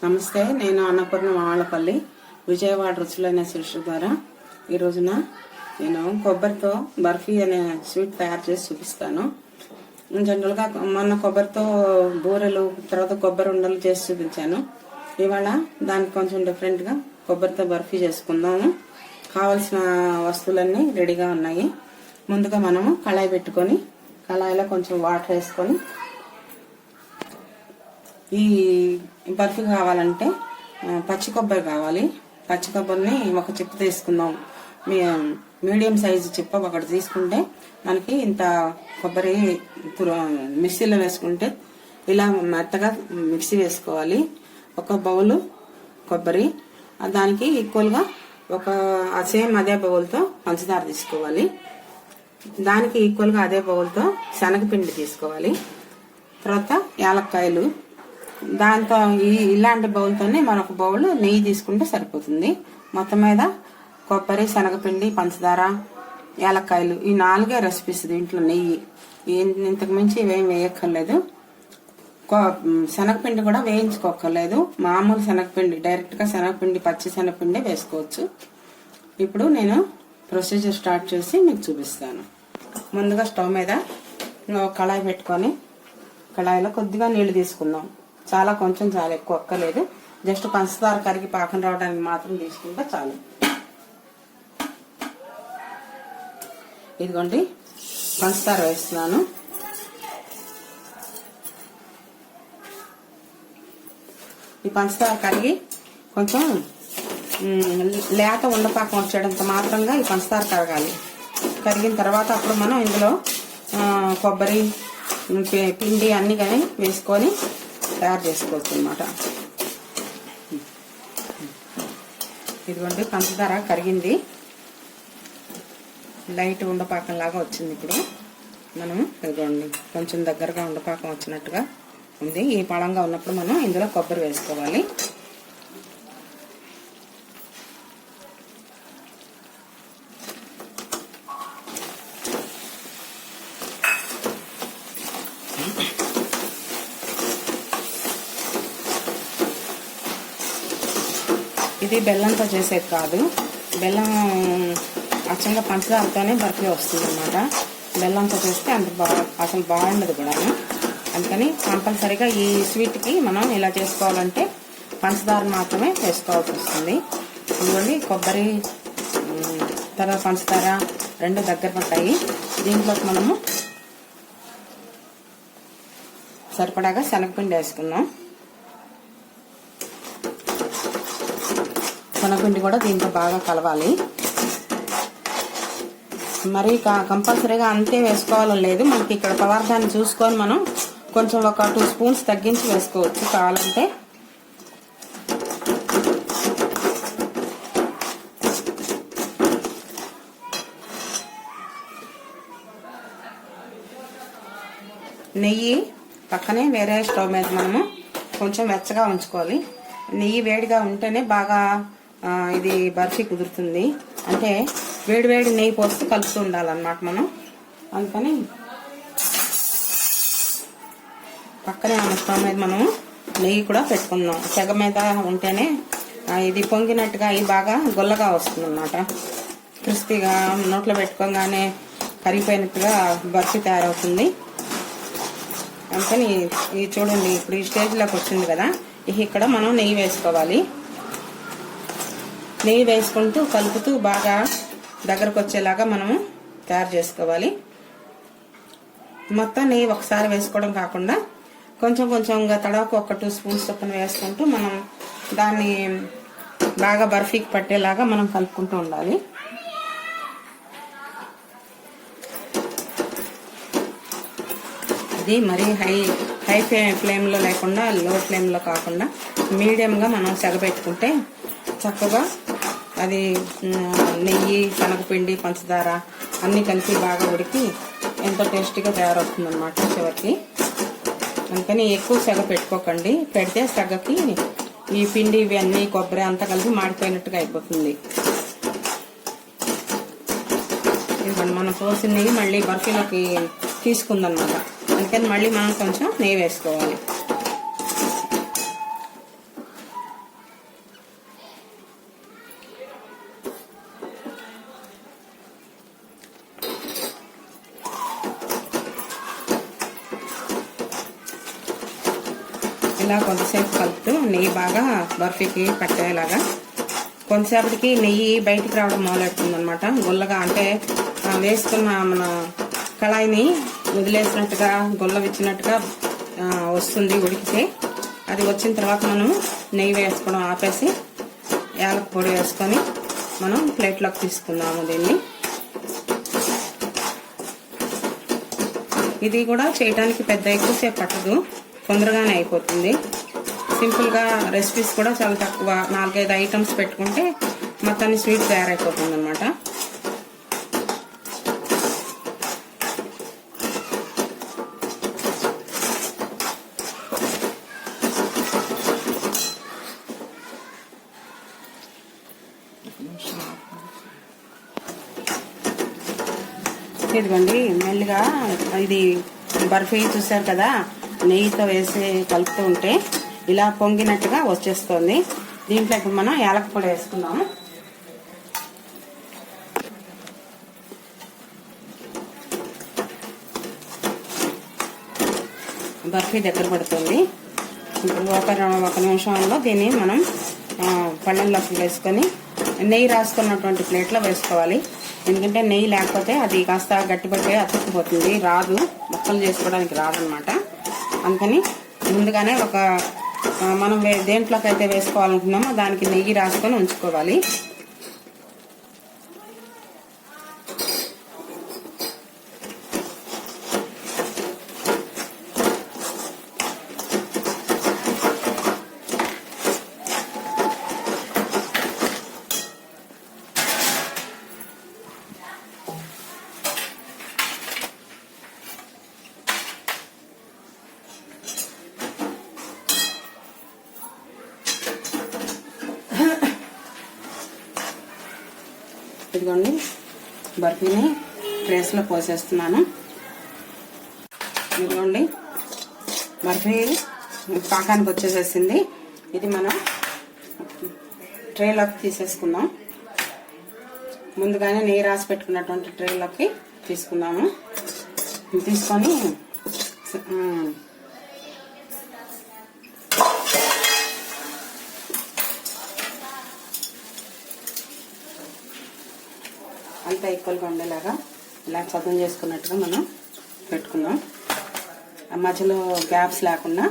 నమస్తే, నేను అన్నపూర్ణ మావళ్ళపల్లి విజయవాడ రుచులైన సృష్టి ద్వారా ఈ రోజున నేను కొబ్బరితో బర్ఫీ అనే స్వీట్ తయారు చేసి చూపిస్తాను. జనరల్గా మొన్న కొబ్బరితో బూరెలు, తర్వాత కొబ్బరి ఉండలు చేసి చూపించాను. ఇవాళ దానికి కొంచెం డిఫరెంట్గా కొబ్బరితో బర్ఫీ చేసుకుందాము. కావలసిన వస్తువులన్నీ రెడీగా ఉన్నాయి. ముందుగా మనము కళాయి పెట్టుకొని కళాయిలో కొంచెం వాటర్ వేసుకొని ఈ బర్ఫీ కావాలంటే పచ్చి కొబ్బరి కావాలి. పచ్చి కొబ్బరిని ఒక చిప్ప తీసుకుందాం. మీడియం సైజు చిప్ప ఒకటి తీసుకుంటే మనకి ఇంత కొబ్బరి మిక్సీలో వేసుకుంటే ఇలా మెత్తగా మిక్సీ వేసుకోవాలి. ఒక బౌలు కొబ్బరి, దానికి ఈక్వల్గా సేమ్ అదే బౌల్తో పంచదార తీసుకోవాలి. దానికి ఈక్వల్గా అదే బౌల్తో శనగపిండి తీసుకోవాలి. తర్వాత యాలక్కాయలు, దాంతో ఇలాంటి బౌల్తోనే మరొక బౌల్ నెయ్యి తీసుకుంటే సరిపోతుంది. మొత్తం మీద కొబ్బరి, శనగపిండి, పంచదార, యాలక్కాయలు, ఈ 4 రెసిపీస్. దీంట్లో నెయ్యి ఇంతకు మించి ఇవేం వేయక్కర్లేదు. శనగపిండి కూడా వేయించుకోక్కర్లేదు. మామూలు శనగపిండి, డైరెక్ట్గా శనగపిండి, పచ్చి శనగపిండి వేసుకోవచ్చు. ఇప్పుడు నేను ప్రొసీజర్ స్టార్ట్ చేసి మీకు చూపిస్తాను. ముందుగా స్టవ్ మీద కళాయి పెట్టుకొని కళాయిలో కొద్దిగా నీళ్లు తీసుకుందాం. కొంచెం చాలా ఎక్కువ అక్కర్లేదు. జస్ట్ పంచదార కరిగి పాకం రావడానికి మాత్రం తీసుకుంటే చాలు. ఇదిగోండి, పంచదార వేస్తున్నాను. ఈ పంచదార కరిగి కొంచెం లేత ఉండపాకం వచ్చేటంత మాత్రంగా ఈ పంచదార కరగాలి. కరిగిన తర్వాత అప్పుడు మనం ఇందులో కొబ్బరి, పిండి అన్ని కానీ వేసుకొని తయారు చేసుకోవచ్చు అన్నమాట. ఇదిగోండి, పంచదార కరిగింది, లైట్ ఉండపాకం లాగా వచ్చింది. ఇప్పుడు మనం ఇదిగోండి కొంచెం దగ్గరగా ఉండపాకం వచ్చినట్టుగా ఉంది. ఈ పళంగా ఉన్నప్పుడు మనం ఇందులో కొబ్బరి వేసుకోవాలి. ఇది బెల్లంతో చేసేది కాదు. బెల్లం అచ్చంగా పంచదారతోనే బర్ఫీ వస్తుంది అన్నమాట. బెల్లంతో చేస్తే అసలు బాగుండదు కూడా. అందుకని కంపల్సరీగా ఈ స్వీట్కి మనం ఇలా చేసుకోవాలంటే పంచదార మాత్రమే వేసుకోవాల్సి వస్తుంది. ఇదిగోండి, కొబ్బరి తర్వాత పంచదార రెండు దగ్గర పట్టాయి. దీంట్లోకి మనము సరిపడాగా శనగపిండి వేసుకున్నాం. శనగపిండి కూడా దీంట్లో బాగా కలవాలి. మరి కంపల్సరీగా అంతే వేసుకోవాలని లేదు. మనకి ఇక్కడ పదార్థాన్ని చూసుకొని మనం కొంచెం ఒక 2 స్పూన్స్ తగ్గించి వేసుకోవచ్చు కావాలంటే. నెయ్యి పక్కనే వేరే స్టవ్ మీద మనము కొంచెం వెచ్చగా ఉంచుకోవాలి. నెయ్యి వేడిగా ఉంటేనే బాగా ఇది బర్ఫీ కుదురుతుంది. అంటే వేడి నెయ్యి పోసి కలుపుతూ ఉండాలన్నమాట మనం. అందుకని పక్కనే స్టవ్ మీద మనం నెయ్యి కూడా పెట్టుకుందాం. సెగ మీద ఉంటేనే ఇది పొంగినట్టుగా ఇది బాగా గొల్లగా వస్తుంది అన్నమాట. క్రిస్పీగా నోట్లో పెట్టుకోగానే కరిగిపోయినట్టుగా బర్ఫీ తయారవుతుంది. అందుకని ఇది చూడండి, ఇప్పుడు ఈ స్టేజ్లోకి వచ్చింది కదా. ఇక్కడ మనం నెయ్యి వేసుకోవాలి. నెయ్యి వేసుకుంటూ కలుపుతూ బాగా దగ్గరకు వచ్చేలాగా మనము తయారు చేసుకోవాలి. మొత్తం నెయ్యి ఒకసారి వేసుకోవడం కాకుండా కొంచెంగా తడవకు ఒక 2 స్పూన్స్ చొప్పున వేసుకుంటూ మనం దాన్ని బాగా బర్ఫీకి పట్టేలాగా మనం కలుపుకుంటూ ఉండాలి. ఇది మరీ హై ఫ్లేమ్లో లేకుండా లో ఫ్లేమ్లో కాకుండా మీడియంగా మనం సెగబెట్టుకుంటే చక్కగా అది నెయ్యి, శనగపిండి, పంచదార అన్నీ కలిపి బాగా ఉడికి ఎంతో టేస్టీగా తయారవుతుంది అన్నమాట చివరికి. అందుకని ఎక్కువ సెగ పెట్టుకోకండి. పెడితే సెగకి ఈ పిండి ఇవన్నీ కొబ్బరి అంతా కలిపి మాడిపోయినట్టుగా అయిపోతుంది. ఇదిగోండి, మనం పోసిన నెయ్యి మళ్ళీ బర్ఫీలోకి తీసుకుందన్నమాట. అందుకని మళ్ళీ మనం కొంచెం నెయ్యి వేసుకోవాలి. ఇలా కొంతసేపు కలుపుతూ నెయ్యి బాగా బర్ఫీకి పట్టేలాగా. కొంతసేపటికి నెయ్యి బయటికి రావడం మొదలెడుతుంది అనమాట. గుల్లగా అంటే వేసుకున్న మన కళాయిని వదిలేసినట్టుగా గుల్ల విచ్చినట్టుగా వస్తుంది ఉడికితే. అది వచ్చిన తర్వాత మనం నెయ్యి వేసుకోవడం ఆపేసి యాలక పొడి వేసుకొని మనం ప్లేట్లోకి తీసుకుందాము దీన్ని. ఇది కూడా చేయడానికి పెద్ద ఎక్కువసేపు పట్టదు, తొందరగానే అయిపోతుంది. సింపుల్గా రెసిపీస్ కూడా చాలా తక్కువ, 4-5 ఐటమ్స్ పెట్టుకుంటే మొత్తాన్ని స్వీట్ తయారైపోతుంది అనమాట. ఇదిగోండి మెల్లిగా ఇది బర్ఫీ చూసారు కదా, నెయ్యితో వేసి కలుపుతూ ఉంటే ఇలా పొంగినట్టుగా వచ్చేస్తుంది. దీంట్లో ఇప్పుడు మనం యాలక పొడి వేసుకుందాము. బర్ఫీ దగ్గర పడుతుంది. ఇప్పుడు ఒక నిమిషంలో దీన్ని మనం పళ్ళెంలోకి వేసుకొని నెయ్యి రాసుకున్నటువంటి ప్లేట్లో వేసుకోవాలి. ఎందుకంటే నెయ్యి లేకపోతే అది కాస్త గట్టిపట్టి అతుక్కుపోతుంది, రాదు, ముక్కలు చేసుకోవడానికి రాదనమాట. అందుకని ముందుగానే మనం దేంట్లోకి అయితే వేసుకోవాలనుకున్నామో దానికి నెయ్యి రాసుకొని ఉంచుకోవాలి. ఇదిగోండి బర్ఫీని ట్రేస్లో పోసేస్తున్నాను. ఇదిగోండి బర్ఫీ పాకానికి వచ్చేసేసింది. ఇది మనం ట్రేలోకి తీసేసుకుందాం. ముందుగానే నెయ్యి రాసి పెట్టుకున్నటువంటి ట్రేలోకి తీసుకుందాము. తీసుకొని అంతా ఈక్వల్గా ఉండేలాగా ఇలా చదువు చేసుకున్నట్టుగా మనం పెట్టుకుందాం. ఆ మధ్యలో గ్యాప్స్ లేకుండా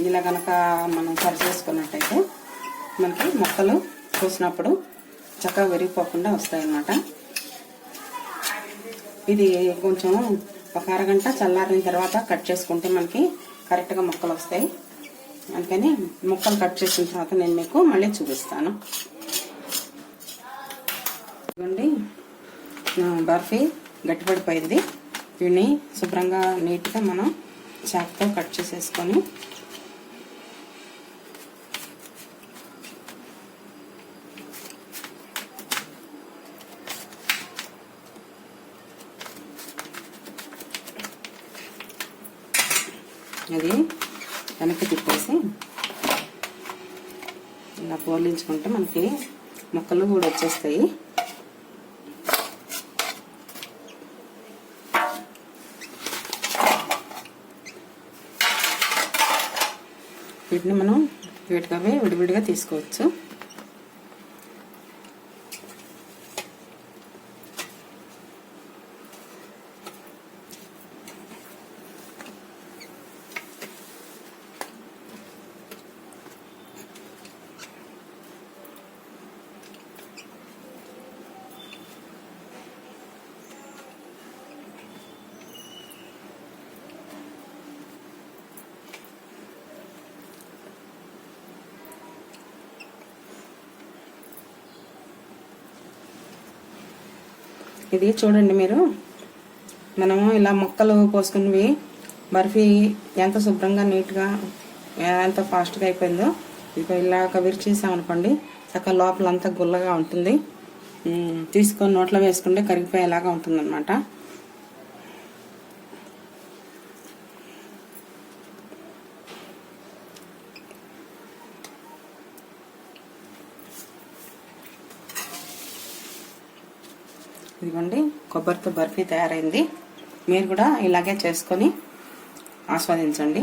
ఇలా కనుక మనం సరి చేసుకున్నట్టయితే మనకి ముక్కలు కోసినప్పుడు చక్కగా విరిగిపోకుండా వస్తాయన్నమాట. ఇది కొంచెం ఒక అరగంట చల్లారిన తర్వాత కట్ చేసుకుంటే మనకి కరెక్ట్గా ముక్కలు వస్తాయి. అందుకని ముక్కలు కట్ చేసిన తర్వాత నేను మీకు మళ్ళీ చూపిస్తాను. ఇదిగోండి బర్ఫీ గట్టిపడిపోయింది. వీటిని శుభ్రంగా నీట్గా మనం చాక్తో కట్ చేసేసుకొని అది వెనక్కి తిప్పేసి ఇలా పోర్లించుకుంటే మనకి ముక్కలు కూడా వచ్చేస్తాయి. వీటిని మనం వీటికవే విడివిడిగా తీసుకోవచ్చు. ఇది చూడండి మీరు, మనము ఇలా ముక్కలు పోసుకున్నవి బర్ఫీ ఎంత శుభ్రంగా నీట్గా ఎంత ఫాస్ట్గా అయిపోయిందో. ఇక ఇలాగ విరిచేసామనుకోండి చక్కగా లోపల అంతా గుల్లగా ఉంటుంది. తీసుకొని నోట్లో వేసుకుంటే కరిగిపోయేలాగా ఉంటుంది అన్నమాట. ఇదిగోండి కొబ్బరితో బర్ఫీ తయారైంది. మీరు కూడా ఇలాగే చేసుకొని ఆస్వాదించండి.